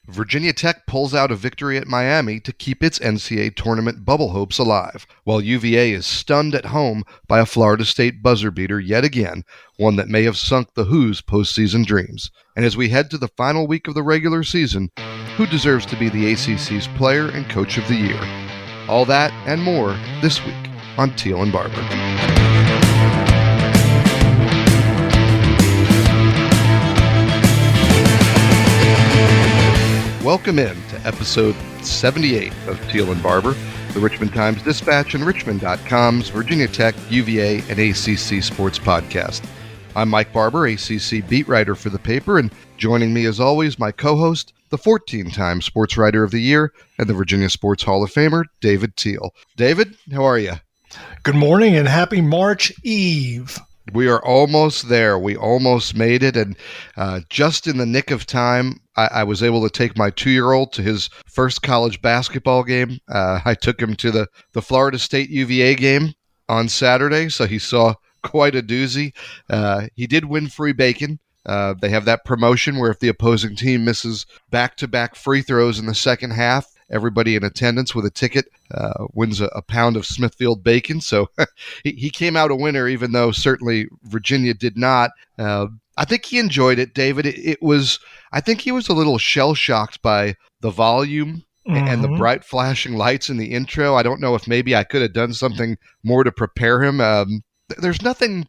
Virginia Tech pulls out a victory at Miami to keep its NCAA tournament bubble hopes alive, while UVA is stunned at home by a Florida State buzzer beater yet again, one that may have sunk the Who's postseason dreams. And as we head to the final week of the regular season, who deserves to be the ACC's Player and Coach of the Year? All that and more this week on Teel and Barber. Welcome in to episode 78 of Teel and Barber, the Richmond Times-Dispatch and Richmond.com's Virginia Tech, UVA, and ACC sports podcast. I'm Mike Barber, ACC beat writer for the paper, and joining me as always, my co-host, the 14-time Sports Writer of the Year and the Virginia Sports Hall of Famer, David Teel. David, how are you? Good morning and happy March Eve. We are almost there. We almost made it, and just in the nick of time, I was able to take my 2-year-old to his first college basketball game. I took him to the Florida State UVA game on Saturday, so he saw quite a doozy. He did win free bacon. They have that promotion where if the opposing team misses back-to-back free throws in the second half, everybody in attendance with a ticket wins a pound of Smithfield bacon. So he came out a winner, even though certainly Virginia did not. I think he enjoyed it, David. I think he was a little shell-shocked by the volume and the bright flashing lights in the intro. I don't know if maybe I could have done something more to prepare him. There's nothing,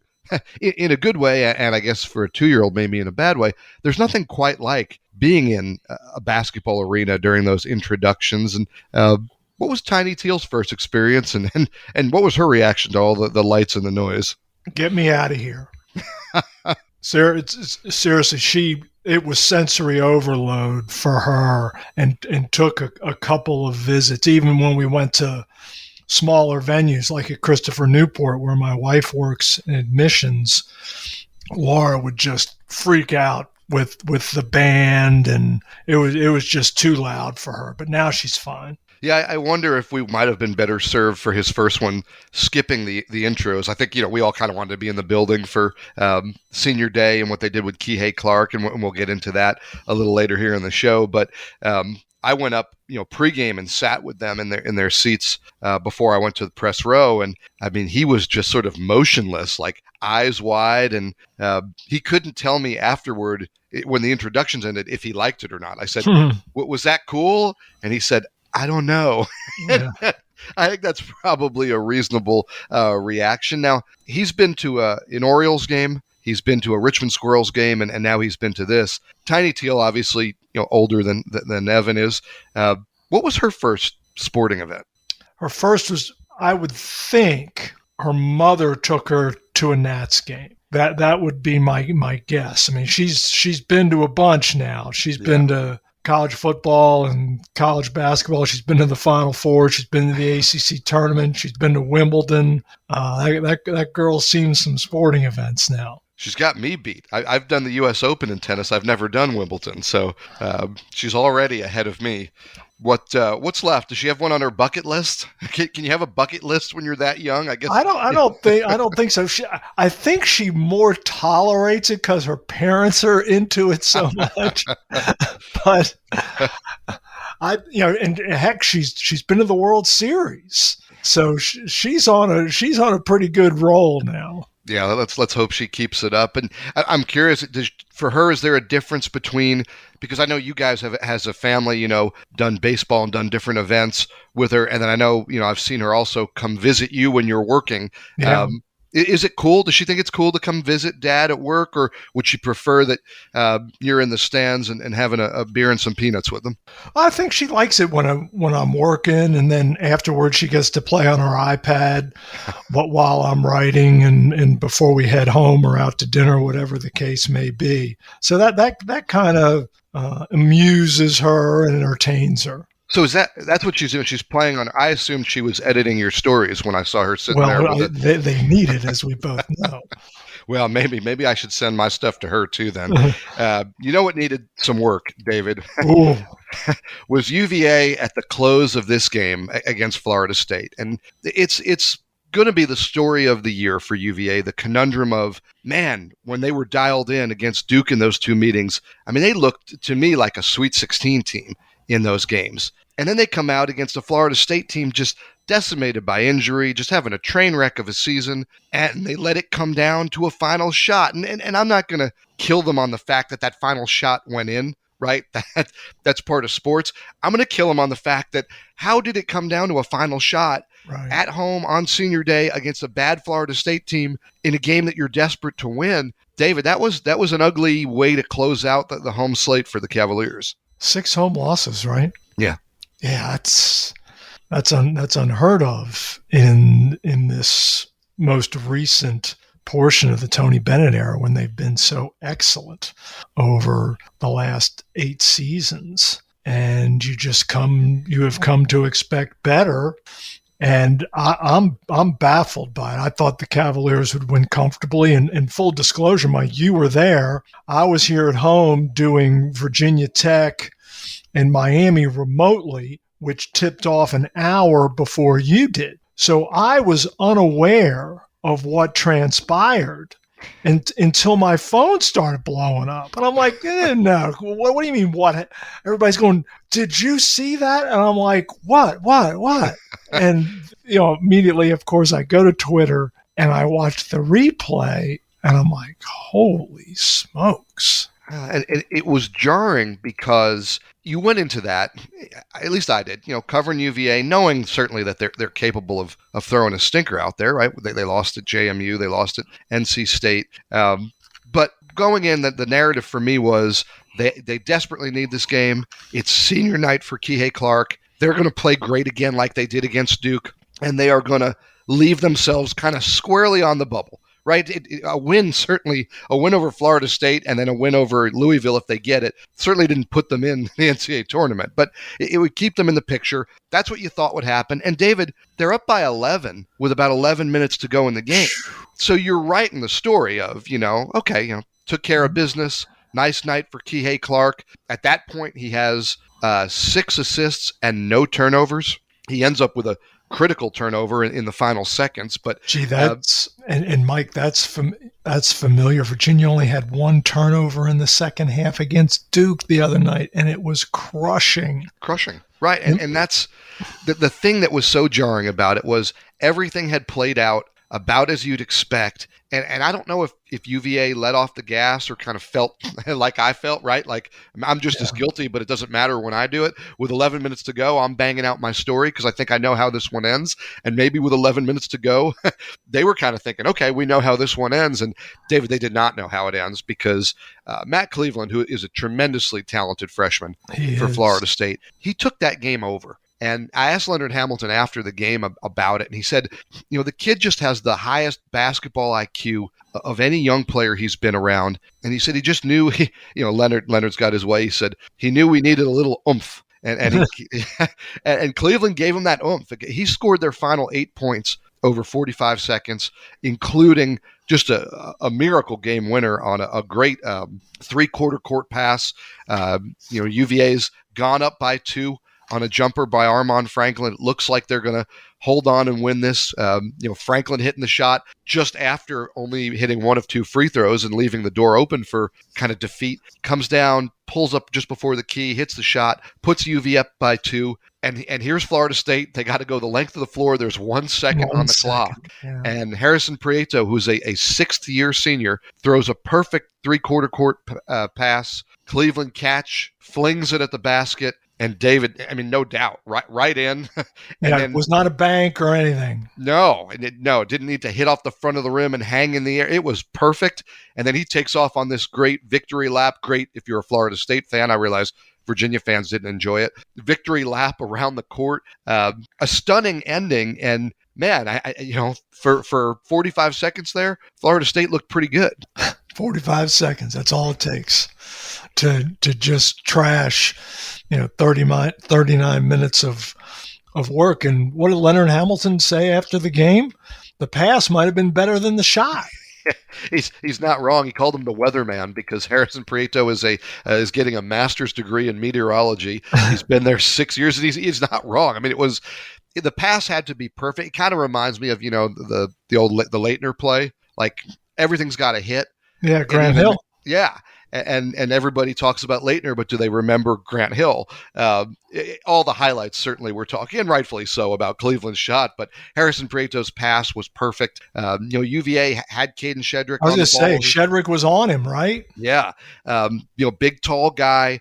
in a good way, and I guess for a 2-year-old maybe in a bad way, there's nothing quite like being in a basketball arena during those introductions. And what was Tiny Teal's first experience, and what was her reaction to all the lights and the noise? Get me out of here. Seriously, it was sensory overload for her, and took a couple of visits, even when we went to smaller venues like at Christopher Newport, where my wife works in admissions. Laura would just freak out with the band, and it was just too loud for her. But now she's fine. Yeah, I wonder if we might have been better served for his first one, skipping the intros. I think, we all kind of wanted to be in the building for senior day and what they did with Kihei Clark, and we'll get into that a little later here in the show. But I went up, pregame and sat with them in their seats before I went to the press row. And I mean, he was just sort of motionless, like eyes wide. And he couldn't tell me afterward when the introductions ended if he liked it or not. I said, was that cool? And he said, I don't know. Yeah. I think that's probably a reasonable reaction. Now, he's been to an Orioles game. He's been to a Richmond Squirrels game, and now he's been to this. Tiny Teel, obviously, older than Evan is. What was her first sporting event? Her first was, I would think, her mother took her to a Nats game. That would be my guess. I mean, she's been to a bunch now. She's been to college football and college basketball. She's been to the Final Four. She's been to the ACC tournament. She's been to Wimbledon. That girl's seen some sporting events now. She's got me beat. I've done the U.S. Open in tennis. I've never done Wimbledon, so she's already ahead of me. What's left? Does she have one on her bucket list? Can you have a bucket list when you're that young? I guess I don't think so. I think she more tolerates it because her parents are into it so much. But and heck, she's been to the World Series, so she's on a pretty good roll now. Yeah, let's hope she keeps it up. And I'm curious, for her, is there a difference between, because I know you guys has a family, done baseball and done different events with her, and then I know, I've seen her also come visit you when you're working. Yeah. Is it cool? Does she think it's cool to come visit Dad at work, or would she prefer that you're in the stands and having a beer and some peanuts with them? I think she likes it when I'm working, and then afterwards she gets to play on her iPad while I'm writing, and before we head home or out to dinner, whatever the case may be. So that kind of amuses her and entertains her. So that's what she's doing? She's playing on. I assumed she was editing your stories when I saw her sitting there. Well, they need it, as we both know. Well, maybe I should send my stuff to her too. Then, what needed some work, David, was UVA at the close of this game against Florida State, and it's going to be the story of the year for UVA, the conundrum of, man, when they were dialed in against Duke in those two meetings, I mean, they looked to me like a Sweet 16 team in those games. And then they come out against a Florida State team just decimated by injury, just having a train wreck of a season, and they let it come down to a final shot. And I'm not going to kill them on the fact that that final shot went in, right? That's part of sports. I'm going to kill them on the fact that how did it come down to a final shot at home on senior day against a bad Florida State team in a game that you're desperate to win? David, that was an ugly way to close out the home slate for the Cavaliers. 6 home losses, right? Yeah. Yeah, that's unheard of in this most recent portion of the Tony Bennett era, when they've been so excellent over the last 8 seasons. And you have come to expect better. And I'm baffled by it. I thought the Cavaliers would win comfortably. And in full disclosure, Mike, you were there. I was here at home doing Virginia Tech and Miami remotely, which tipped off an hour before you did. So I was unaware of what transpired until my phone started blowing up. And I'm like, no, what do you mean what? Everybody's going, did you see that? And I'm like, what? And, immediately, of course, I go to Twitter and I watch the replay and I'm like, holy smokes. And it was jarring because you went into that, at least I did, covering UVA, knowing certainly that they're capable of throwing a stinker out there, right? They lost at JMU, they lost at NC State. But going in, the narrative for me was they desperately need this game. It's senior night for Kihei Clark. They're going to play great again like they did against Duke, and they are going to leave themselves kind of squarely on the bubble. Right, a win over Florida State and then a win over Louisville if they get it certainly didn't put them in the NCAA tournament, but it would keep them in the picture. That's what you thought would happen. And David, they're up by 11 with about 11 minutes to go in the game. So you're right in the story of took care of business. Nice night for Kihei Clark. At that point, he has 6 assists and no turnovers. He ends up with a critical turnover in the final seconds, but and Mike, that's familiar. Virginia only had 1 turnover in the second half against Duke the other night, and it was crushing, right? And that's the thing that was so jarring about it was everything had played out about as you'd expect. And I don't know if UVA let off the gas or kind of felt like I felt, right? Like I'm just as guilty, but it doesn't matter when I do it. With 11 minutes to go, I'm banging out my story because I think I know how this one ends. And maybe with 11 minutes to go, they were kind of thinking, okay, we know how this one ends. And David, they did not know how it ends because Matt Cleveland, who is a tremendously talented freshman for Florida State, he took that game over. And I asked Leonard Hamilton after the game about it, and he said, the kid just has the highest basketball IQ of any young player he's been around. And he said he just knew, Leonard's got his way. He said he knew we needed a little oomph. And and Cleveland gave him that oomph. He scored their final 8 points over 45 seconds, including just a miracle game winner on a great 3-quarter court pass. UVA's gone up by 2. On a jumper by Armand Franklin. It looks like they're going to hold on and win this. Franklin hitting the shot just after only hitting 1 of 2 free throws and leaving the door open for kind of defeat. Comes down, pulls up just before the key, hits the shot, puts UV up by 2. And here's Florida State. They got to go the length of the floor. There's 1 second on the clock. Yeah. And Harrison Prieto, who's a 6th-year senior, throws a perfect 3-quarter court pass. Cleveland catch, flings it at the basket. And David, I mean, no doubt, right in. It was not a bank or anything. No, it didn't need to hit off the front of the rim and hang in the air. It was perfect. And then he takes off on this great victory lap. Great if you're a Florida State fan. I realize Virginia fans didn't enjoy it. Victory lap around the court. A stunning ending. And man, for 45 seconds there, Florida State looked pretty good. 45 seconds. That's all it takes to just trash, 39 minutes of work. And what did Leonard Hamilton say after the game? The pass might have been better than the shot. He's not wrong. He called him the weatherman because Harrison Prieto is getting a master's degree in meteorology. He's been there 6 years, and he's not wrong. I mean, the pass had to be perfect. It kind of reminds me of, the old the Leitner play. Like everything's got to hit. Yeah, Grant Hill. Yeah. And everybody talks about Leitner, but do they remember Grant Hill? All the highlights certainly were talking, and rightfully so, about Cleveland's shot. But Harrison Prieto's pass was perfect. UVA had Caden Shedrick. I was going to say Shedrick was on him, right? Yeah, big tall guy.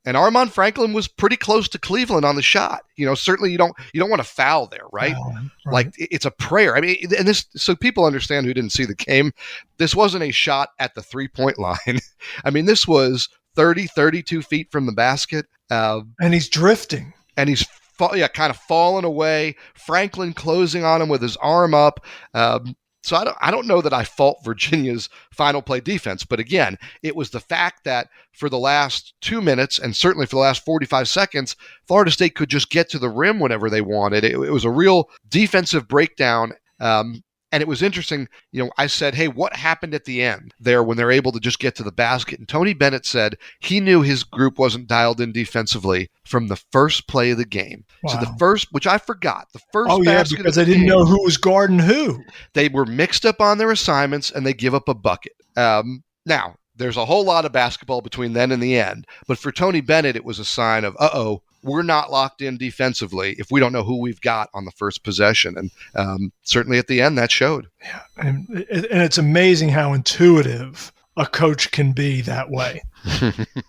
And Armaan Franklin was pretty close to Cleveland on the shot. Certainly you don't want to foul there, right? Right. Like it's a prayer. I mean, and this, so people understand who didn't see the game, this wasn't a shot at the 3-point line. I mean, this was 32 feet from the basket. And he's drifting. And he's kind of falling away. Franklin closing on him with his arm up. So I don't know that I fault Virginia's final play defense, but again, it was the fact that for the last 2 minutes and certainly for the last 45 seconds, Florida State could just get to the rim whenever they wanted. It was a real defensive breakdown. And it was interesting, I said, hey, what happened at the end there when they're able to just get to the basket? And Tony Bennett said he knew his group wasn't dialed in defensively from the first play of the game. Wow. So the first, which I forgot, the first basket because they didn't know who was guarding who. They were mixed up on their assignments and they give up a bucket. Now, there's a whole lot of basketball between then and the end. But for Tony Bennett, it was a sign of, we're not locked in defensively if we don't know who we've got on the first possession. And certainly at the end, that showed. Yeah, and it's amazing how intuitive a coach can be that way.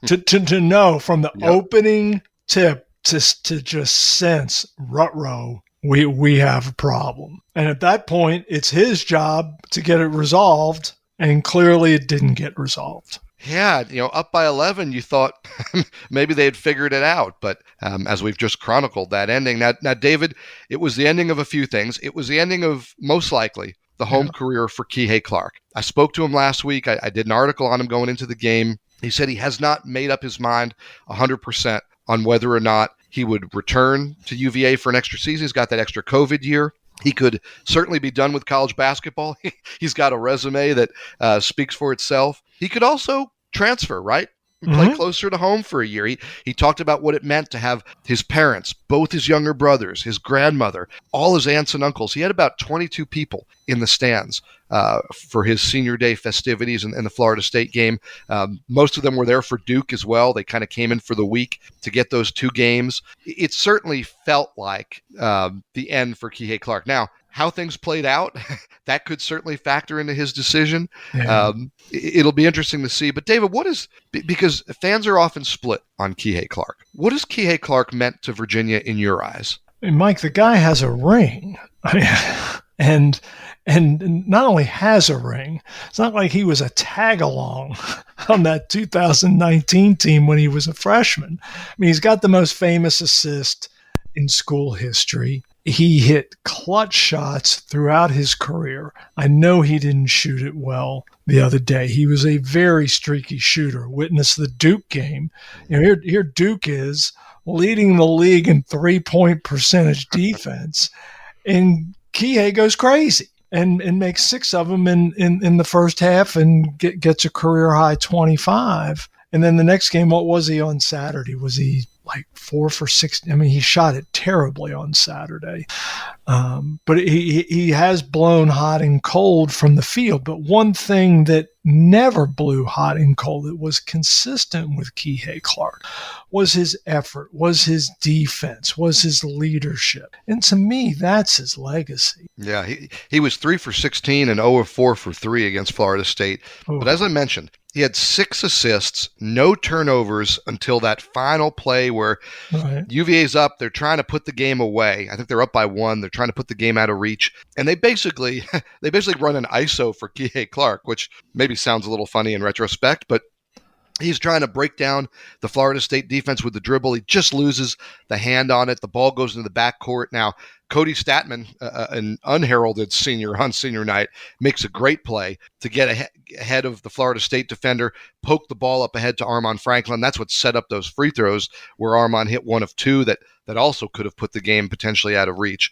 to know from the opening tip to just sense, ruh-roh, we have a problem. And at that point, it's his job to get it resolved, and clearly it didn't get resolved. Yeah, up by 11, you thought maybe they had figured it out. But as we've just chronicled, that ending. Now, David, it was the ending of a few things. It was the ending of, most likely, the home career for Kihei Clark. I spoke to him last week. I did an article on him going into the game. He said he has not made up his mind 100% on whether or not he would return to UVA for an extra season. He's got that extra COVID year. He could certainly be done with college basketball. He's got a resume that speaks for itself. He could also transfer, right? Play closer to home for a year. He talked about what it meant to have his parents, both his younger brothers, his grandmother, all his aunts and uncles. He had about 22 people in the stands for his senior day festivities in the Florida State game. Most of them were there for Duke as well. They kind of came in for the week to get those 2 games. It certainly felt like the end for Kihei Clark. Now, how things played out, that could certainly factor into his decision. Yeah. It'll be interesting to see. But David, because fans are often split on Kihei Clark. What has Kihei Clark meant to Virginia in your eyes? Mike, the guy has a ring. And not only has a ring, it's not like he was a tag-along on that 2019 team when he was a freshman. I mean, he's got the most famous assist in school history. He hit clutch shots throughout his career. I know he didn't shoot it well the other day. He was a very streaky shooter. Witness the Duke game. Here Duke is leading the league in 3-point percentage defense, and Kihei goes crazy and makes 6 of them in the first half and gets a career high 25. And then the next game, what was he on Saturday? Was he like 4 for 6? I mean, he shot it terribly on Saturday. But he has blown hot and cold from the field. But one thing that never blew hot and cold, that was consistent with Kihei Clark, was his effort, was his defense, was his leadership. And to me, that's his legacy. Yeah, he was 3 for 16 and 0 of 4 for 3 against Florida State. Ooh. But as I mentioned, he had 6 assists, no turnovers until that final play where UVA's up. They're trying to put the game away. I think they're up by 1. They're trying to put the game out of reach. And they basically run an ISO for Kihei Clark, which maybe sounds a little funny in retrospect, but he's trying to break down the Florida State defense with the dribble. He just loses the hand on it. The ball goes into the backcourt. Now, Cody Statman, an unheralded senior on senior night, makes a great play to get ahead of the Florida State defender, poke the ball up ahead to Armaan Franklin. That's what set up those free throws where Armaan hit 1 of 2 that also could have put the game potentially out of reach.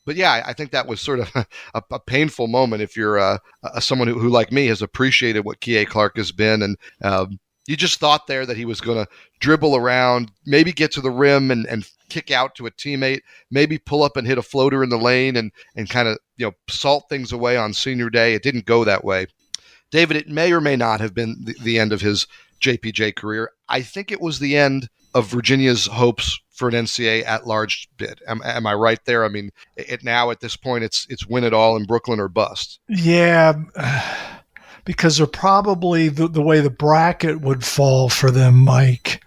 But yeah, I think that was sort of a painful moment if you're someone who, like me, has appreciated what Kihei Clark has been. And, You just thought there that he was going to dribble around, maybe get to the rim and kick out to a teammate, maybe pull up and hit a floater in the lane and kind of, salt things away on senior day. It didn't go that way. David, it may or may not have been the end of his JPJ career. I think it was the end of Virginia's hopes for an NCAA at-large bid. Am I right there? I mean, now at this point, it's win it all in Brooklyn or bust. Yeah, because they're probably the way the bracket would fall for them, Mike.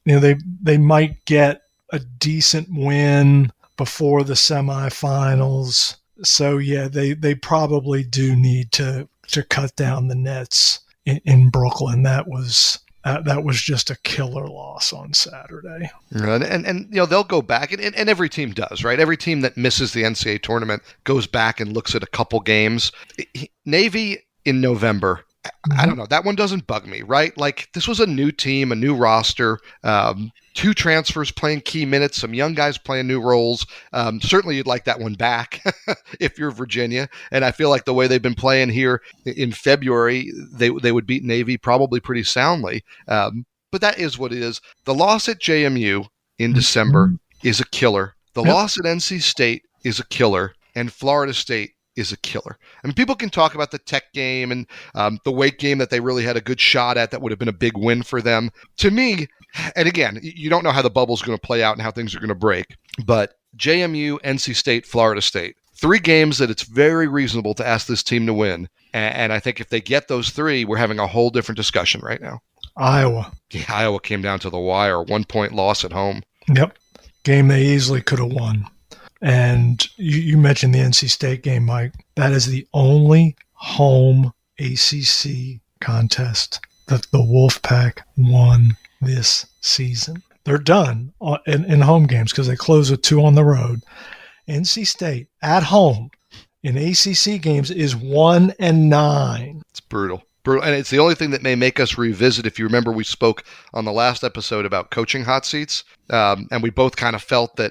They might get a decent win before the semifinals. So yeah, they probably do need to cut down the nets in Brooklyn. That was just a killer loss on Saturday. And they'll go back, and every team does, right? Every team that misses the NCAA tournament goes back and looks at a couple games. Navy in November, I don't know. That one doesn't bug me, right? Like, this was a new team, a new roster, 2 transfers playing key minutes, some young guys playing new roles. Certainly you'd like that one back if you're Virginia. And I feel like the way they've been playing here in February, they would beat Navy probably pretty soundly. But that is what it is. The loss at JMU in December is a killer. The loss at NC State is a killer. And Florida State is a killer. I mean, people can talk about the Tech game and the Wake game that they really had a good shot at that would have been a big win for them. To me, and again, you don't know how the bubble's going to play out and how things are going to break, but JMU, NC State, Florida State, 3 games that it's very reasonable to ask this team to win. And I think if they get those 3, we're having a whole different discussion right now. Iowa. Yeah, Iowa came down to the wire, 1-point loss at home. Yep. Game they easily could have won. And you mentioned the NC State game, Mike. That is the only home ACC contest that the Wolfpack won this season. They're done in home games because they close with 2 on the road. NC State at home in ACC games is 1-9. It's brutal. And it's the only thing that may make us revisit. If you remember, we spoke on the last episode about coaching hot seats, and we both kind of felt that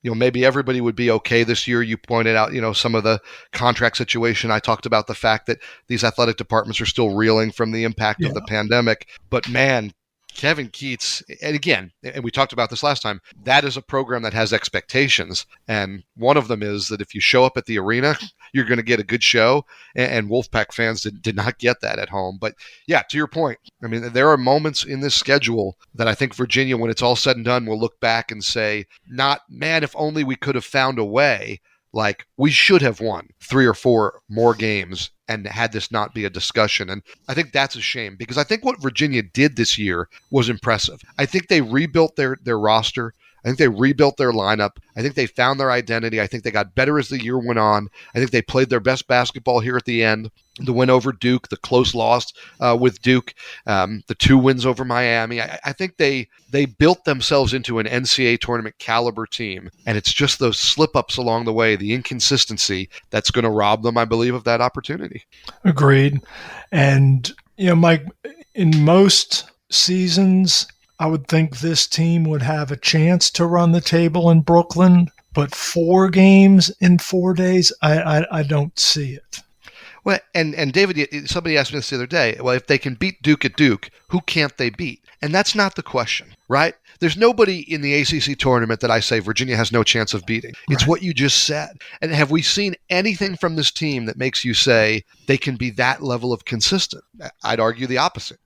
maybe everybody would be okay this year. You pointed out, some of the contract situation. I talked about the fact that these athletic departments are still reeling from the impact of the pandemic. But man, Kevin Keatts, and again, and we talked about this last time, that is a program that has expectations. And one of them is that if you show up at the arena, you're going to get a good show. And Wolfpack fans did not get that at home. But yeah, to your point, I mean, there are moments in this schedule that I think Virginia, when it's all said and done, will look back and say, not, man, if only we could have found a way. Like, we should have won 3 or 4 more games and had this not be a discussion. And I think that's a shame, because I think what Virginia did this year was impressive. I think they rebuilt their roster. I think they rebuilt their lineup. I think they found their identity. I think they got better as the year went on. I think they played their best basketball here at the end. The win over Duke, the close loss with Duke, the 2 wins over Miami. I think they built themselves into an NCAA tournament caliber team, and it's just those slip-ups along the way, the inconsistency, that's going to rob them, I believe, of that opportunity. Agreed. And, Mike, in most seasons, I would think this team would have a chance to run the table in Brooklyn, but 4 games in 4 days, I don't see it. Well, and David, somebody asked me this the other day. Well, if they can beat Duke at Duke, who can't they beat? And that's not the question, right? There's nobody in the ACC tournament that I say Virginia has no chance of beating. It's right. What you just said. And have we seen anything from this team that makes you say they can be that level of consistent? I'd argue the opposite.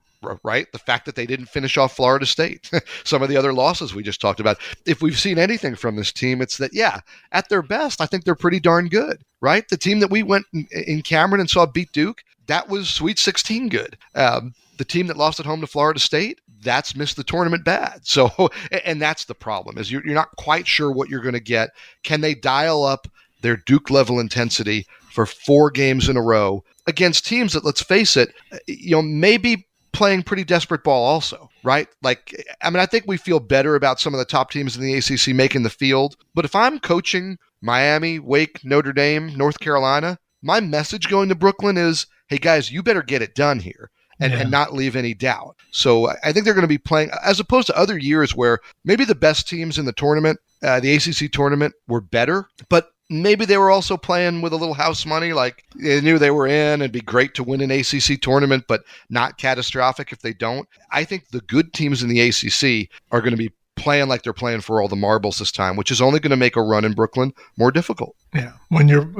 Right? The fact that they didn't finish off Florida State, some of the other losses we just talked about. If we've seen anything from this team, it's that, yeah, at their best, I think they're pretty darn good, right? The team that we went in Cameron and saw beat Duke, that was Sweet 16 good. The team that lost at home to Florida State, that's missed the tournament bad. So, and that's the problem, is you're not quite sure what you're going to get. Can they dial up their Duke level intensity for 4 games in a row against teams that, let's face it, maybe playing pretty desperate ball also, right? Like, I mean, I think we feel better about some of the top teams in the ACC making the field. But if I'm coaching Miami, Wake, Notre Dame, North Carolina, my message going to Brooklyn is, hey, guys, you better get it done here and not leave any doubt. So I think they're going to be playing, as opposed to other years where maybe the best teams in the tournament, the ACC tournament, were better, but maybe they were also playing with a little house money, like they knew they were in. It'd be great to win an ACC tournament, but not catastrophic if they don't. I think the good teams in the ACC are going to be playing like they're playing for all the marbles this time, which is only going to make a run in Brooklyn more difficult. Yeah, when you're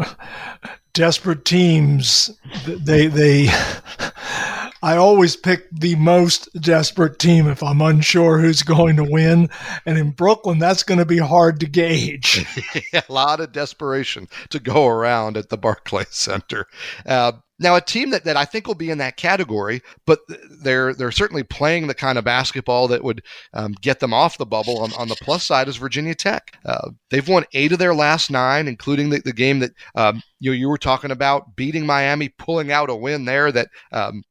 desperate teams, they I always pick the most desperate team if I'm unsure who's going to win. And in Brooklyn, that's going to be hard to gauge. A lot of desperation to go around at the Barclays Center. Now, a team that I think will be in that category, but they're certainly playing the kind of basketball that would get them off the bubble on the plus side is Virginia Tech. They've won 8 of their last 9, including the game that you were talking about, beating Miami, pulling out a win there that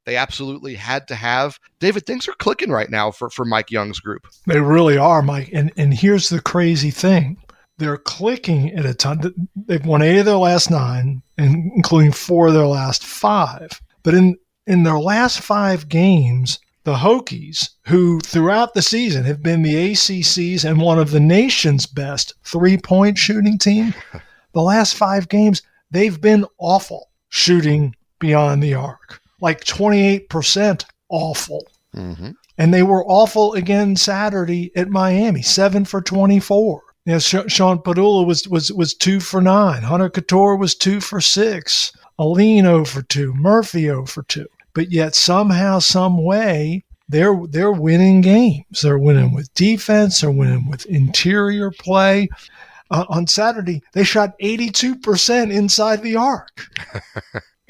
they absolutely had to have. David, things are clicking right now for Mike Young's group. They really are, Mike. And here's the crazy thing. They're clicking at a time. They've won 8 of their last 9, and including 4 of their last 5. But in their last 5 games, the Hokies, who throughout the season have been the ACC's and one of the nation's best 3-point shooting team, the last 5 games, they've been awful shooting beyond the arc, like 28% awful. Mm-hmm. And they were awful again Saturday at Miami, 7 for 24. Sean Padula was 2 for 9. Hunter Couture was 2 for 6. Aline 0 for 2. Murphy 0 for 2. But yet somehow, some way, they're winning games. They're winning with defense. They're winning with interior play. On Saturday, they shot 82% inside the arc.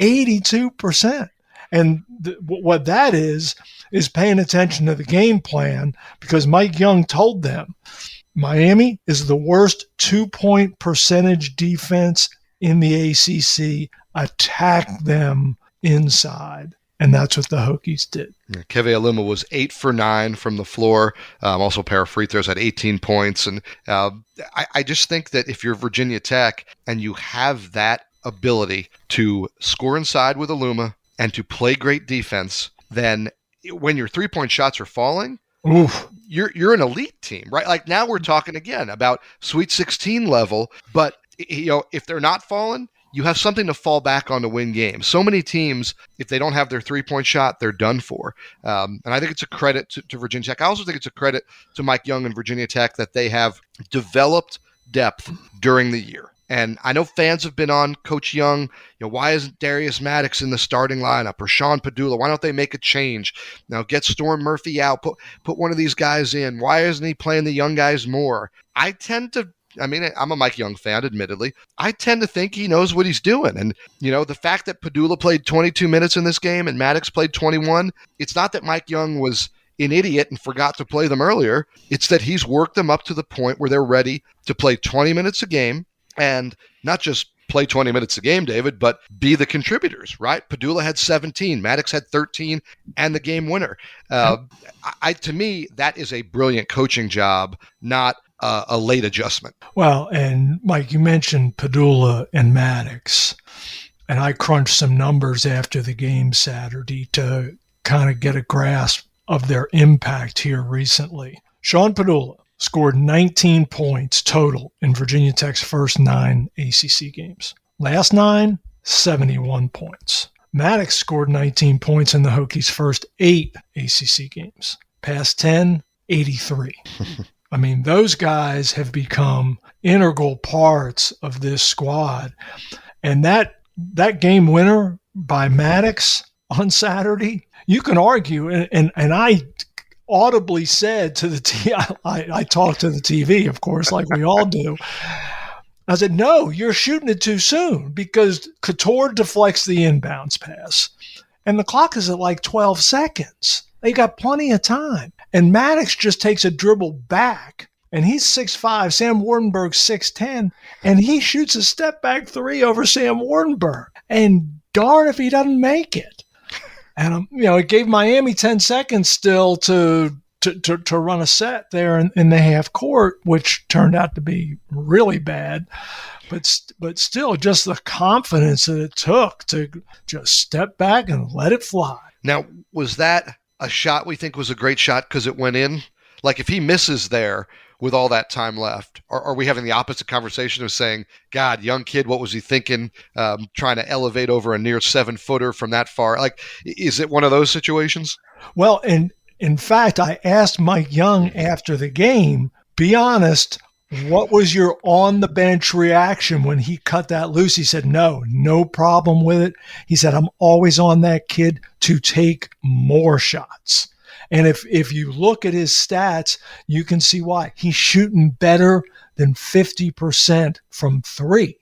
82%. And what that is paying attention to the game plan, because Mike Young told them, Miami is the worst 2-point percentage defense in the ACC. Attack them inside. And that's what the Hokies did. Keve Aluma was 8 for 9 from the floor. Also, a pair of free throws, had 18 points. And I just think that if you're Virginia Tech and you have that ability to score inside with Aluma and to play great defense, then when your 3-point shots are falling, oof, you're an elite team, right? Like now we're talking again about Sweet 16 level, but if they're not falling, you have something to fall back on to win games. So many teams, if they don't have their 3-point shot, they're done for. And I think it's a credit to Virginia Tech. I also think it's a credit to Mike Young and Virginia Tech that they have developed depth during the year. And I know fans have been on Coach Young. Why isn't Darius Maddox in the starting lineup or Sean Padula? Why don't they make a change? Now get Storm Murphy out, put one of these guys in. Why isn't he playing the young guys more? I'm a Mike Young fan, admittedly. I tend to think he knows what he's doing. And, the fact that Padula played 22 minutes in this game and Maddox played 21, it's not that Mike Young was an idiot and forgot to play them earlier. It's that he's worked them up to the point where they're ready to play 20 minutes a game. And not just play 20 minutes a game, David, but be the contributors, right? Padula had 17, Maddox had 13, and the game winner. To me, that is a brilliant coaching job, not a late adjustment. Well, and Mike, you mentioned Padula and Maddox, and I crunched some numbers after the game Saturday to kind of get a grasp of their impact here recently. Sean Padula scored 19 points total in Virginia Tech's first 9 ACC games. Last 9, 71 points. Maddox scored 19 points in the Hokies' first 8 ACC games. Past 10, 83. Those guys have become integral parts of this squad. And that game winner by Maddox on Saturday, you can argue, and I audibly said to the TV, I talked to the TV, of course, like we all do. I said, no, you're shooting it too soon because Couture deflects the inbounds pass. And the clock is at like 12 seconds. They got plenty of time. And Maddox just takes a dribble back, and he's 6'5", Sam Wardenberg's 6'10", and he shoots a step-back 3 over Sam Wardenberg. And darn if he doesn't make it. And, it gave Miami 10 seconds still to run a set there in the half court, which turned out to be really bad. But still, just the confidence that it took to just step back and let it fly. Now, was that a shot we think was a great shot because it went in? Like, if he misses there, with all that time left? Are we having the opposite conversation of saying, God, young kid, what was he thinking? Trying to elevate over a near 7-footer from that far. Like, is it one of those situations? Well, and in fact, I asked Mike Young after the game, be honest, what was your on the bench reaction when he cut that loose? He said, no problem with it. He said, I'm always on that kid to take more shots. And if you look at his stats, you can see why. He's shooting better than 50% from three.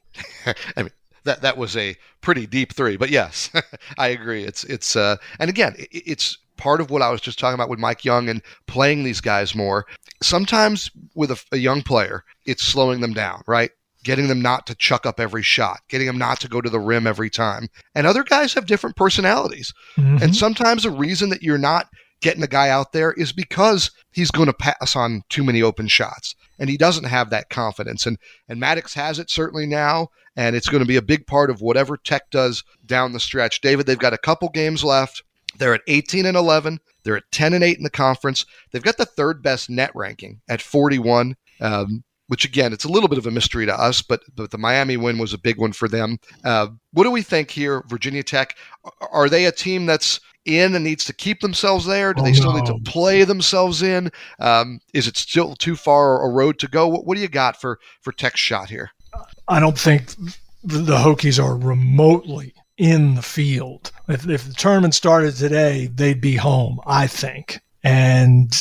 I mean, that was a pretty deep three, but yes, I agree. It's and again, it's part of what I was just talking about with Mike Young and playing these guys more. Sometimes with a young player, it's slowing them down, right? Getting them not to chuck up every shot, getting them not to go to the rim every time. And other guys have different personalities. Mm-hmm. And sometimes the reason that you're not getting a guy out there is because he's going to pass on too many open shots. And he doesn't have that confidence. And Maddox has it certainly now, and it's going to be a big part of whatever Tech does down the stretch. David, they've got a couple games left. They're at 18-11. They're at 10-8 in the conference. They've got the third best net ranking at 41, which again, it's a little bit of a mystery to us, but the Miami win was a big one for them. What do we think here, Virginia Tech? Are they a team that's in and needs to keep themselves there? Do they still need to play themselves in? Is it still too far a road to go? What do you got for Tech's shot here? I don't think the Hokies are remotely in the field. If the tournament started today, they'd be home, I think. And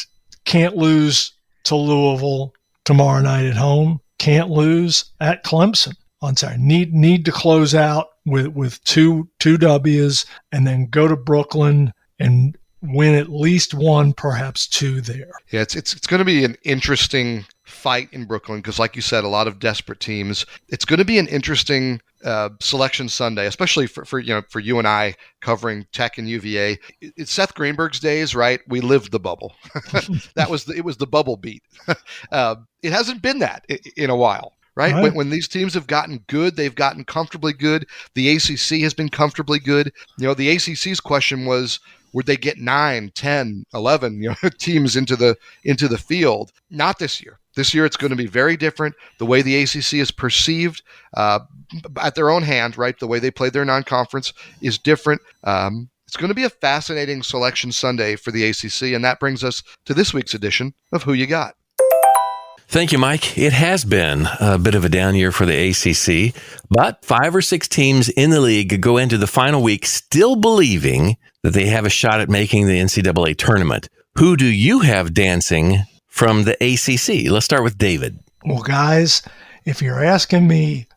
can't lose to Louisville tomorrow night at home. Can't lose at Clemson on Saturday. Need to close out with two W's and then go to Brooklyn and win at least one, perhaps two there. Yeah, it's going to be an interesting fight in Brooklyn because, like you said, a lot of desperate teams. It's going to be an interesting selection Sunday, especially for you and I covering Tech and UVA. It's Seth Greenberg's days, right? We lived the bubble. It was the bubble beat. It hasn't been that in a while. Right? When these teams have gotten good, they've gotten comfortably good. The ACC has been comfortably good. The ACC's question was, would they get 9, 10, 11 teams into the field? Not this year. This year it's going to be very different. The way the ACC is perceived at their own hand, right? The way they played their non-conference is different. It's going to be a fascinating selection Sunday for the ACC, and that brings us to this week's edition of Who You Got. Thank you, Mike. It has been a bit of a down year for the ACC, but 5 or 6 teams in the league go into the final week still believing that they have a shot at making the NCAA tournament. Who do you have dancing from the ACC? Let's start with David. Well, guys, if you're asking me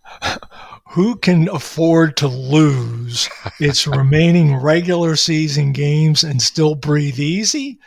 who can afford to lose its remaining regular season games and still breathe easy,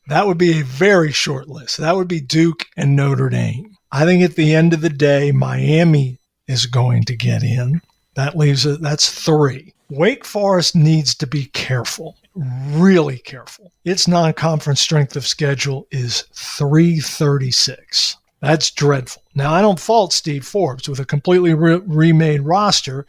that would be a very short list. That would be Duke and Notre Dame. I think at the end of the day, Miami is going to get in. That's 3. Wake Forest needs to be careful, really careful. Its non-conference strength of schedule is 336. That's dreadful. Now, I don't fault Steve Forbes. With a completely remade roster,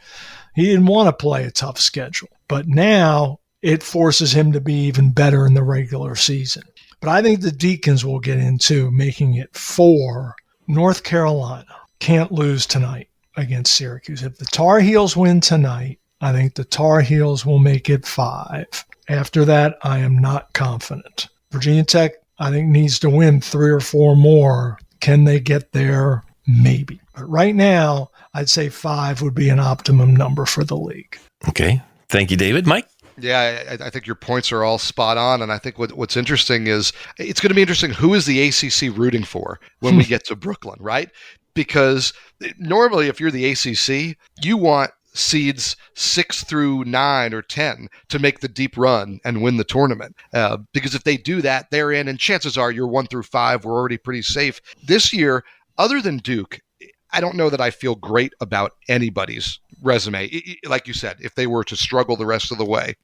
he didn't want to play a tough schedule. But now it forces him to be even better in the regular season. But I think the Deacons will get in too, making it 4. North Carolina can't lose tonight against Syracuse. If the Tar Heels win tonight, I think the Tar Heels will make it 5. After that, I am not confident. Virginia Tech, I think, needs to win 3 or 4 more. Can they get there? Maybe. But right now, I'd say 5 would be an optimum number for the league. Okay. Thank you, David. Mike? Yeah, I think your points are all spot on. And I think what's interesting is it's going to be interesting who is the ACC rooting for when we get to Brooklyn, right? Because normally if you're the ACC, you want seeds 6 through 9 or 10 to make the deep run and win the tournament. Because if they do that, they're in, and chances are you're 1 through 5. We're already pretty safe. This year, other than Duke, I don't know that I feel great about anybody's resume. Like you said, if they were to struggle the rest of the way.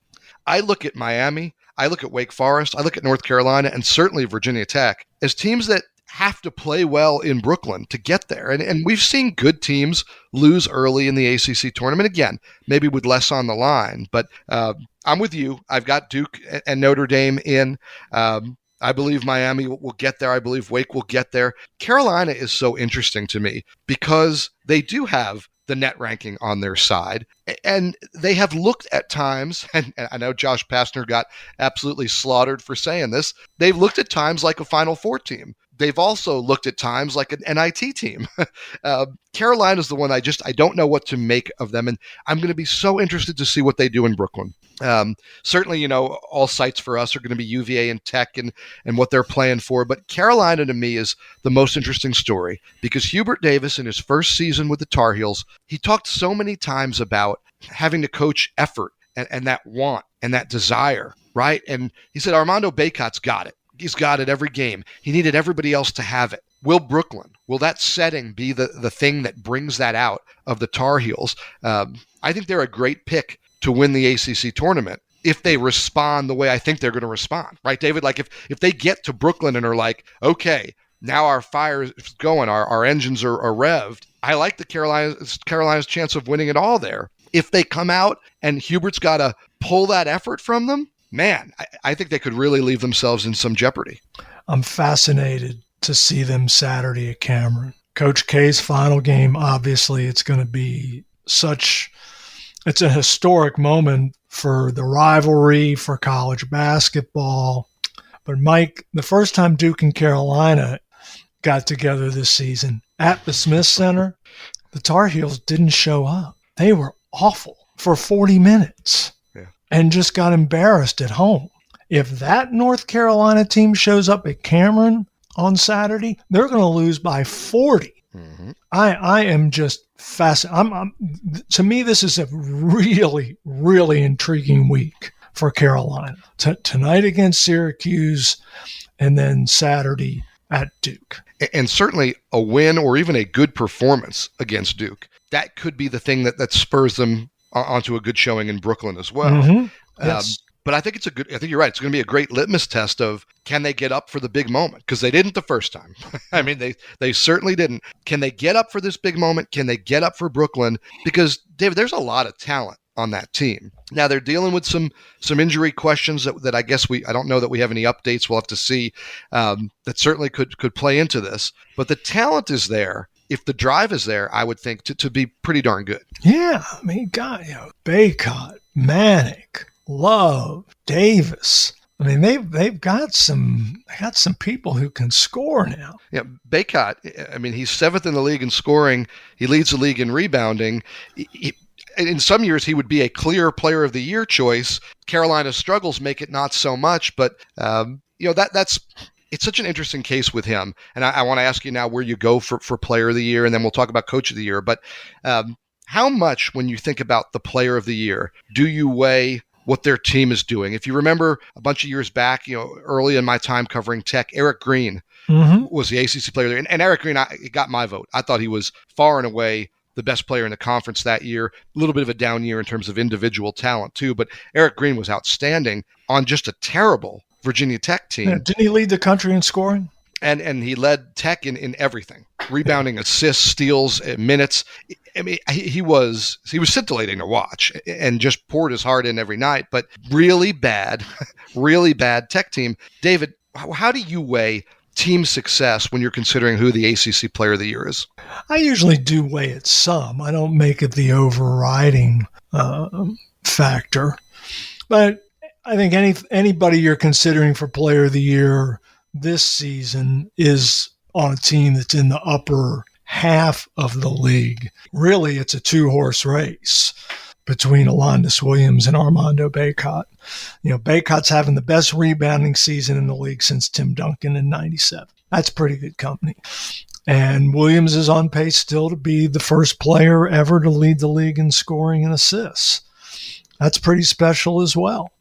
I look at Miami, I look at Wake Forest, I look at North Carolina, and certainly Virginia Tech as teams that have to play well in Brooklyn to get there. And we've seen good teams lose early in the ACC tournament. Again, maybe with less on the line. But I'm with you. I've got Duke and Notre Dame in. I believe Miami will get there. I believe Wake will get there. Carolina is so interesting to me because they do have the net ranking on their side. And they have looked at times, and I know Josh Pastner got absolutely slaughtered for saying this, they've looked at times like a Final Four team. They've also looked at times like an NIT team. Carolina's the one I don't know what to make of them, and I'm going to be so interested to see what they do in Brooklyn. Certainly, all sights for us are going to be UVA and Tech and what they're playing for, but Carolina to me is the most interesting story because Hubert Davis in his first season with the Tar Heels, he talked so many times about having to coach effort and that want and that desire, right? And he said Armando Bacot's got it. He's got it every game. He needed everybody else to have it. Will that setting be the thing that brings that out of the Tar Heels? I think they're a great pick to win the ACC tournament if they respond the way I think they're going to respond, right, David? Like if they get to Brooklyn and are like, okay, now our fire is going, our engines are revved. I like the Carolina's chance of winning it all there. If they come out and Hubert's got to pull that effort from them, man, I think they could really leave themselves in some jeopardy. I'm fascinated to see them Saturday at Cameron. Coach K's final game, obviously, it's going to be it's a historic moment for the rivalry, for college basketball. But Mike, the first time Duke and Carolina got together this season at the Smith Center, the Tar Heels didn't show up. They were awful for 40 minutes. And just got embarrassed at home. If that North Carolina team shows up at Cameron on Saturday, they're going to lose by 40. Mm-hmm. I am just fascinated. To me, this is a really, really intriguing week for Carolina. Tonight against Syracuse, and then Saturday at Duke. And certainly a win or even a good performance against Duke. That could be the thing that spurs them onto a good showing in Brooklyn as well. Mm-hmm. Yes. But I think you're right. It's going to be a great litmus test of can they get up for the big moment? Because they didn't the first time. I mean, they certainly didn't. Can they get up for this big moment? Can they get up for Brooklyn? Because, David, there's a lot of talent on that team. Now they're dealing with some injury questions that I guess I don't know that we have any updates. We'll have to see. That certainly could play into this. But the talent is there. If the drive is there, I would think to be pretty darn good. Yeah, I mean, God, Bacot, Manick, Love, Davis. I mean, they've got some people who can score now. Yeah, Bacot. I mean, he's 7th in the league in scoring. He leads the league in rebounding. In some years, he would be a clear Player of the Year choice. Carolina's struggles make it not so much, but that's. It's such an interesting case with him. And I want to ask you now where you go for Player of the Year, and then we'll talk about Coach of the Year. But how much, when you think about the Player of the Year, do you weigh what their team is doing? If you remember a bunch of years back, early in my time covering Tech, Eric Green was the ACC Player of the Year. And Eric Green, he got my vote. I thought he was far and away the best player in the conference that year. A little bit of a down year in terms of individual talent, too. But Eric Green was outstanding on just a terrible Virginia Tech team. Yeah, didn't he lead the country in scoring? And he led Tech in everything. Rebounding, assists, steals, minutes. I mean, he was scintillating to watch and just poured his heart in every night. But really bad Tech team. David, how do you weigh team success when you're considering who the ACC Player of the Year is? I usually do weigh it some. I don't make it the overriding factor. But I think anybody you're considering for Player of the Year this season is on a team that's in the upper half of the league. Really, it's a 2-horse race between Alondas Williams and Armando Bacot. Bacot's having the best rebounding season in the league since Tim Duncan in 97. That's pretty good company. And Williams is on pace still to be the first player ever to lead the league in scoring and assists. That's pretty special as well.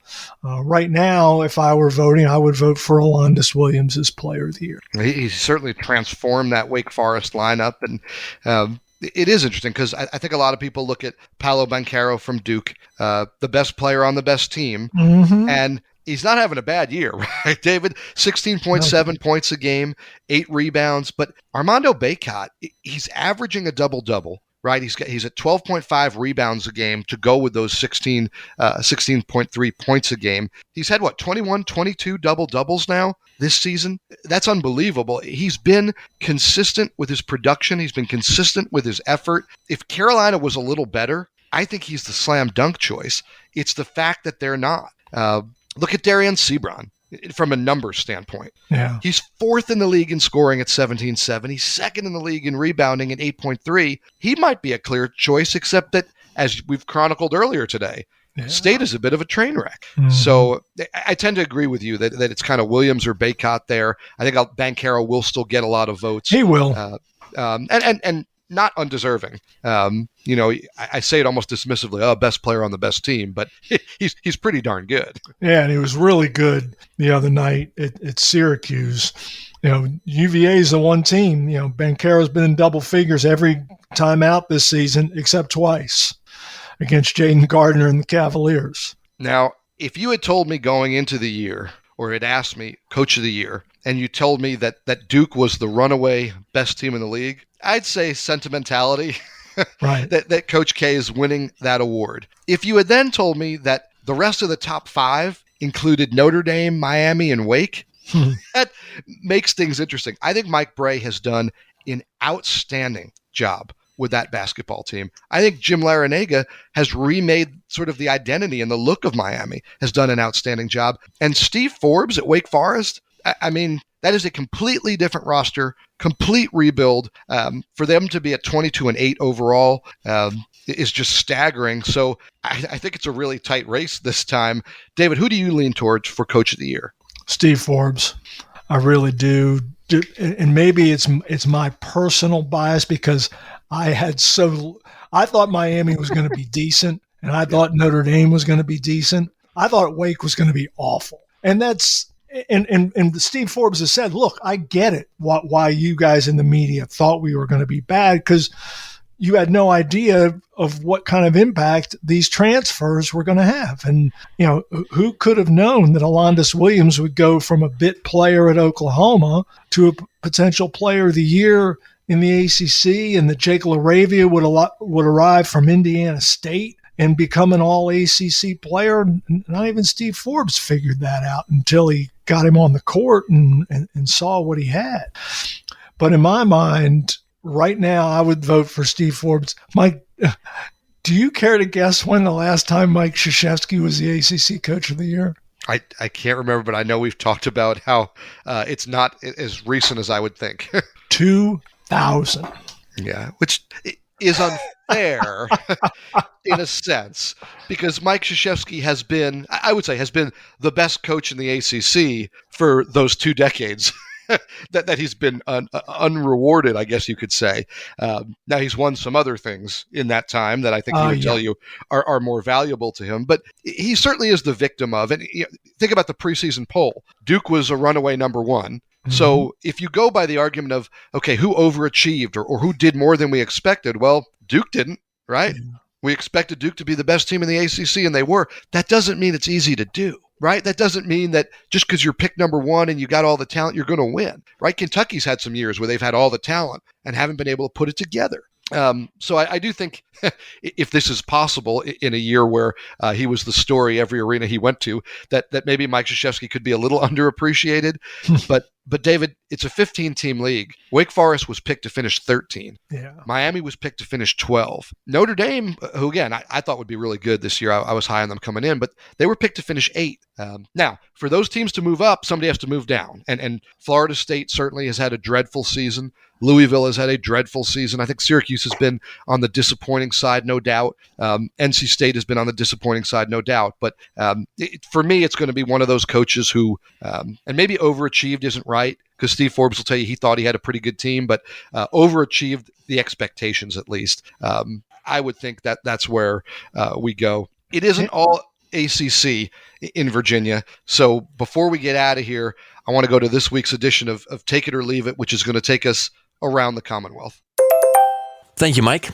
Right now, if I were voting, I would vote for Alondas Williams as Player of the Year. He's certainly transformed that Wake Forest lineup, and it is interesting because I think a lot of people look at Paolo Banchero from Duke, the best player on the best team, and he's not having a bad year, right, David? 16.7 points a game, 8 rebounds, but Armando Bacot, he's averaging a double-double. right? He's at 12.5 rebounds a game to go with those 16.3 points a game. He's had 21, 22 double-doubles now this season. That's unbelievable. He's been consistent with his production. He's been consistent with his effort. If Carolina was a little better, I think he's the slam dunk choice. It's the fact that they're not. Look at Darian Sebron. From a numbers standpoint. Yeah. He's 4th in the league in scoring at 17.7. He's 2nd in the league in rebounding at 8.3. He might be a clear choice, except that, as we've chronicled earlier today, State is a bit of a train wreck. Mm-hmm. So I tend to agree with you that it's kind of Williams or Baycott there. I think Banchero will still get a lot of votes. He will. And not undeserving. I say it almost dismissively, best player on the best team, but he's pretty darn good. Yeah, and he was really good the other night at Syracuse. UVA is the one team. Banchero's been in double figures every time out this season, except twice against Jaden Gardner and the Cavaliers. Now, if you had told me going into the year, or had asked me Coach of the Year, and you told me that Duke was the runaway best team in the league, I'd say sentimentality. Right. that Coach K is winning that award. If you had then told me that the rest of the top 5 included Notre Dame, Miami, and Wake, that makes things interesting. I think Mike Brey has done an outstanding job with that basketball team. I think Jim Larinaga has remade sort of the identity and the look of Miami, has done an outstanding job. And Steve Forbes at Wake Forest, I mean, that is a completely different roster, complete rebuild. For them to be at 22-8 overall is just staggering. So I think it's a really tight race this time. David, who do you lean towards for Coach of the Year? Steve Forbes. I really do. And maybe it's my personal bias because I thought Miami was going to be decent, and I thought Notre Dame was going to be decent. I thought Wake was going to be awful. And that's and Steve Forbes has said, look, I get it why you guys in the media thought we were going to be bad, because you had no idea of what kind of impact these transfers were going to have. And, who could have known that Alondas Williams would go from a bit player at Oklahoma to a potential player of the year in the ACC, and that Jake LaRavia would arrive from Indiana State and become an all-ACC player. Not even Steve Forbes figured that out until he got him on the court and saw what he had. But in my mind, right now, I would vote for Steve Forbes. Mike, do you care to guess when the last time Mike Krzyzewski was the ACC Coach of the Year? I can't remember, but I know we've talked about how it's not as recent as I would think. 2000. Yeah, which is unfair in a sense, because Mike Krzyzewski has been the best coach in the ACC for those 2 decades. that he's been unrewarded, I guess you could say. Now he's won some other things in that time that I think he would tell you are more valuable to him. But he certainly is the victim of it. Think about the preseason poll. Duke was a runaway number 1. Mm-hmm. So if you go by the argument of, okay, who overachieved or who did more than we expected? Well, Duke didn't, right? Yeah. We expected Duke to be the best team in the ACC, and they were. That doesn't mean it's easy to do. Right? That doesn't mean that just because you're picked number 1 and you got all the talent, you're going to win. Right? Kentucky's had some years where they've had all the talent and haven't been able to put it together. So I do think if this is possible in a year where he was the story every arena he went to, that maybe Mike Krzyzewski could be a little underappreciated. But David, it's a 15-team league. Wake Forest was picked to finish 13. Yeah. Miami was picked to finish 12. Notre Dame, who again I thought would be really good this year, I was high on them coming in, but they were picked to finish 8. Now, for those teams to move up, somebody has to move down. And Florida State certainly has had a dreadful season. Louisville has had a dreadful season. I think Syracuse has been on the disappointing side, no doubt. NC State has been on the disappointing side, no doubt. But for me, it's going to be one of those coaches who, and maybe overachieved isn't right, because Steve Forbes will tell you he thought he had a pretty good team, but overachieved the expectations at least. I would think that's where we go. It isn't all ACC in Virginia. So before we get out of here, I want to go to this week's edition of Take It or Leave It, which is going to take us around the Commonwealth. Thank you, Mike.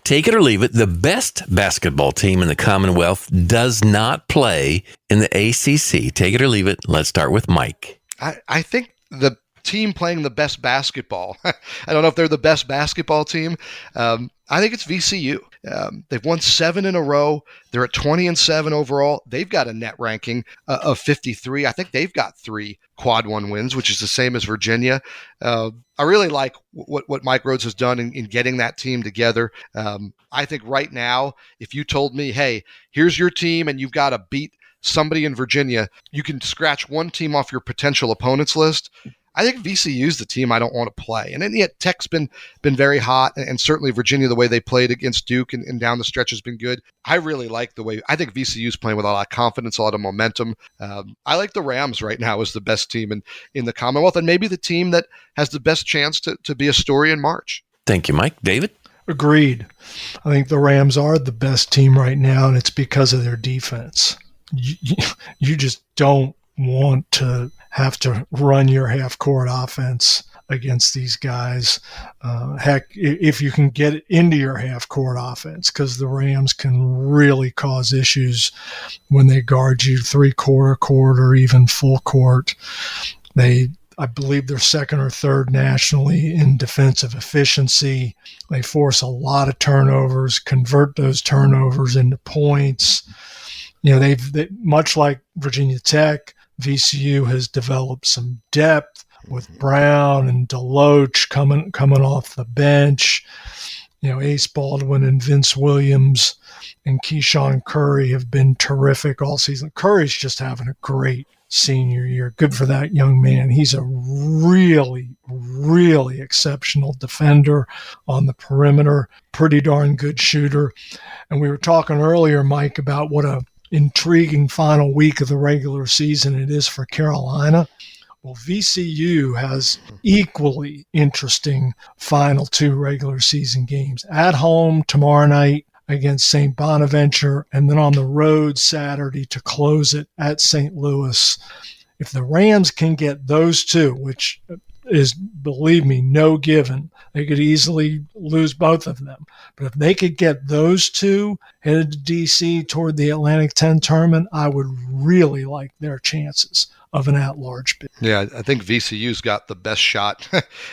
Take it or leave it, the best basketball team in the Commonwealth does not play in the ACC. Take it or leave it. Let's start with Mike. I think the team playing the best basketball. I don't know if they're the best basketball team. I think it's VCU. They've won 7 in a row. They're at 20-7 overall. They've got a net ranking of 53. I think they've got 3 quad 1 wins, which is the same as Virginia. I really like what Mike Rhodes has done in getting that team together. I think right now, if you told me, hey, here's your team and you've got to beat somebody in Virginia, you can scratch one team off your potential opponents list. I think VCU's the team I don't want to play. And yet Tech's been very hot, and certainly Virginia, the way they played against Duke and down the stretch has been good. I really like the way – I think VCU's playing with a lot of confidence, a lot of momentum. I like the Rams right now as the best team in the Commonwealth, and maybe the team that has the best chance to be a story in March. Thank you, Mike. David? Agreed. I think the Rams are the best team right now, and it's because of their defense. You just don't want to have to run your half-court offense against these guys. Heck, if you can get into your half-court offense, because the Rams can really cause issues when they guard you three-quarter court or even full court. I believe they're second or third nationally in defensive efficiency. They force a lot of turnovers, convert those turnovers into points. They much like Virginia Tech, VCU has developed some depth with Brown and Deloach coming off the bench. Ace Baldwin and Vince Williams and Keyshawn Curry have been terrific all season. Curry's just having a great senior year. Good for that young man. He's a really, really exceptional defender on the perimeter, pretty darn good shooter. And we were talking earlier, Mike, about what a intriguing final week of the regular season it is for Carolina. Well, VCU has equally interesting final 2 regular season games. At home tomorrow night against St. Bonaventure, and then on the road Saturday to close it at St. Louis. If the Rams can get those 2, which is, believe me, no given, they could easily lose both of them. But if they could get those 2 headed to D.C. toward the Atlantic 10 tournament, I would really like their chances of an at-large bid. Yeah, I think VCU's got the best shot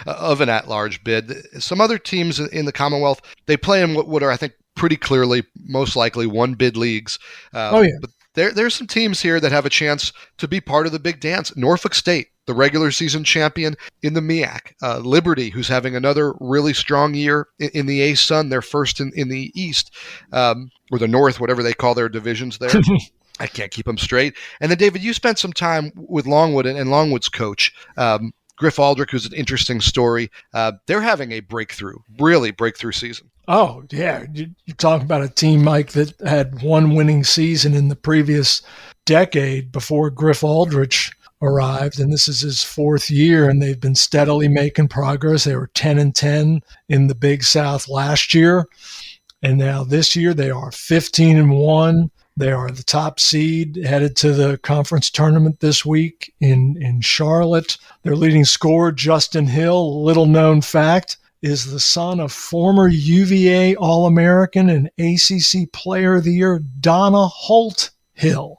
of an at-large bid. Some other teams in the Commonwealth, they play in what are, I think, pretty clearly, most likely, one-bid leagues. But there's some teams here that have a chance to be part of the big dance. Norfolk State, the regular season champion in the MEAC. Liberty, who's having another really strong year in the A-Sun, they're first in the East, or the North, whatever they call their divisions there. I can't keep them straight. And then, David, you spent some time with Longwood and Longwood's coach, Griff Aldrich, who's an interesting story. They're having a really breakthrough season. Oh, yeah. You're talking about a team, Mike, that had one winning season in the previous decade before Griff Aldrich arrived, and this is his 4th year, and they've been steadily making progress. They were 10-10 in the Big South last year, and now this year they are 15-1. They are the top seed, headed to the conference tournament this week in Charlotte. Their leading scorer, Justin Hill, little known fact, is the son of former UVA All-American and ACC Player of the Year Donna Holt Hill.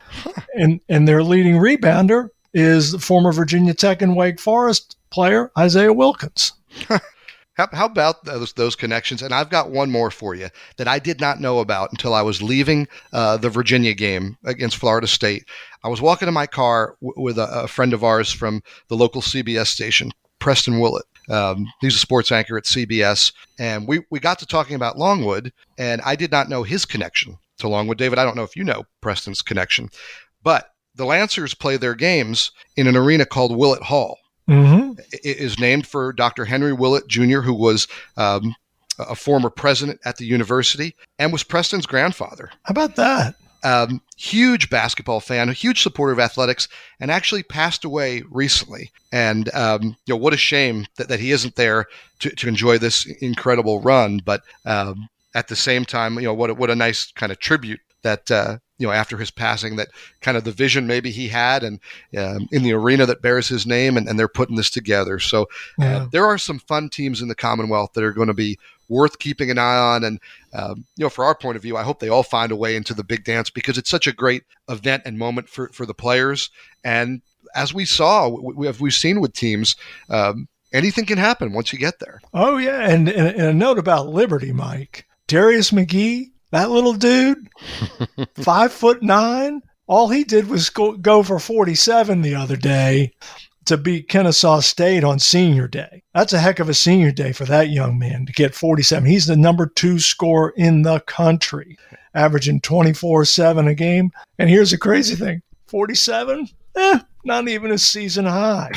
And their leading rebounder is the former Virginia Tech and Wake Forest player, Isaiah Wilkins. How about those connections? And I've got one more for you that I did not know about until I was leaving the Virginia game against Florida State. I was walking in my car with a friend of ours from the local CBS station, Preston Willett. He's a sports anchor at CBS. And we got to talking about Longwood, and I did not know his connection to Longwood. David, I don't know if you know Preston's connection, but the Lancers play their games in an arena called Willett Hall. Mm-hmm. It is named for Dr. Henry Willett Jr., who was a former president at the university and was Preston's grandfather. How about that? Huge basketball fan, a huge supporter of athletics, and actually passed away recently. And what a shame that he isn't there to enjoy this incredible run. But at the same time, what a nice kind of tribute that after his passing, that kind of the vision maybe he had, and in the arena that bears his name, and they're putting this together. So there are some fun teams in the Commonwealth that are going to be worth keeping an eye on. And, for our point of view, I hope they all find a way into the big dance, because it's such a great event and moment for the players. And as we saw, we've seen with teams, anything can happen once you get there. Oh, yeah. And a note about Liberty, Mike. Darius McGee, that little dude, 5'9", all he did was go for 47 the other day to beat Kennesaw State on senior day. That's a heck of a senior day for that young man to get 47. He's the number 2 scorer in the country, averaging 24-7 a game. And here's the crazy thing, 47? Not even a season high.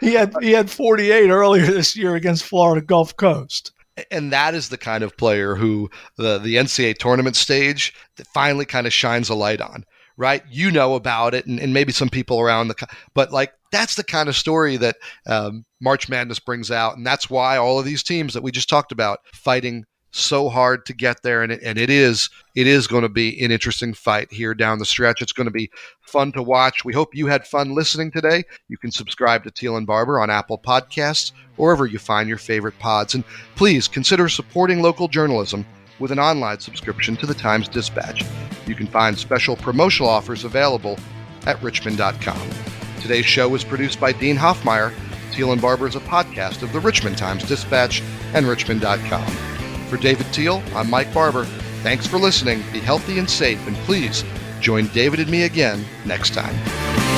He had 48 earlier this year against Florida Gulf Coast. And that is the kind of player who the NCAA tournament stage that finally kind of shines a light on, right? You know about it, and maybe some people around but like that's the kind of story that March Madness brings out, and that's why all of these teams that we just talked about fighting so hard to get there, and it is going to be an interesting fight here down the stretch. It's going to be fun to watch. We hope you had fun listening today. You can subscribe to Teel and Barber on Apple Podcasts or wherever you find your favorite pods, and please consider supporting local journalism with an online subscription to the Times-Dispatch. You can find special promotional offers available at richmond.com. Today's show was produced by Dean Hoffmeyer. Teel and Barber is a podcast of the Richmond Times-Dispatch and richmond.com. For David Teel, I'm Mike Barber. Thanks for listening. Be healthy and safe, and please join David and me again next time.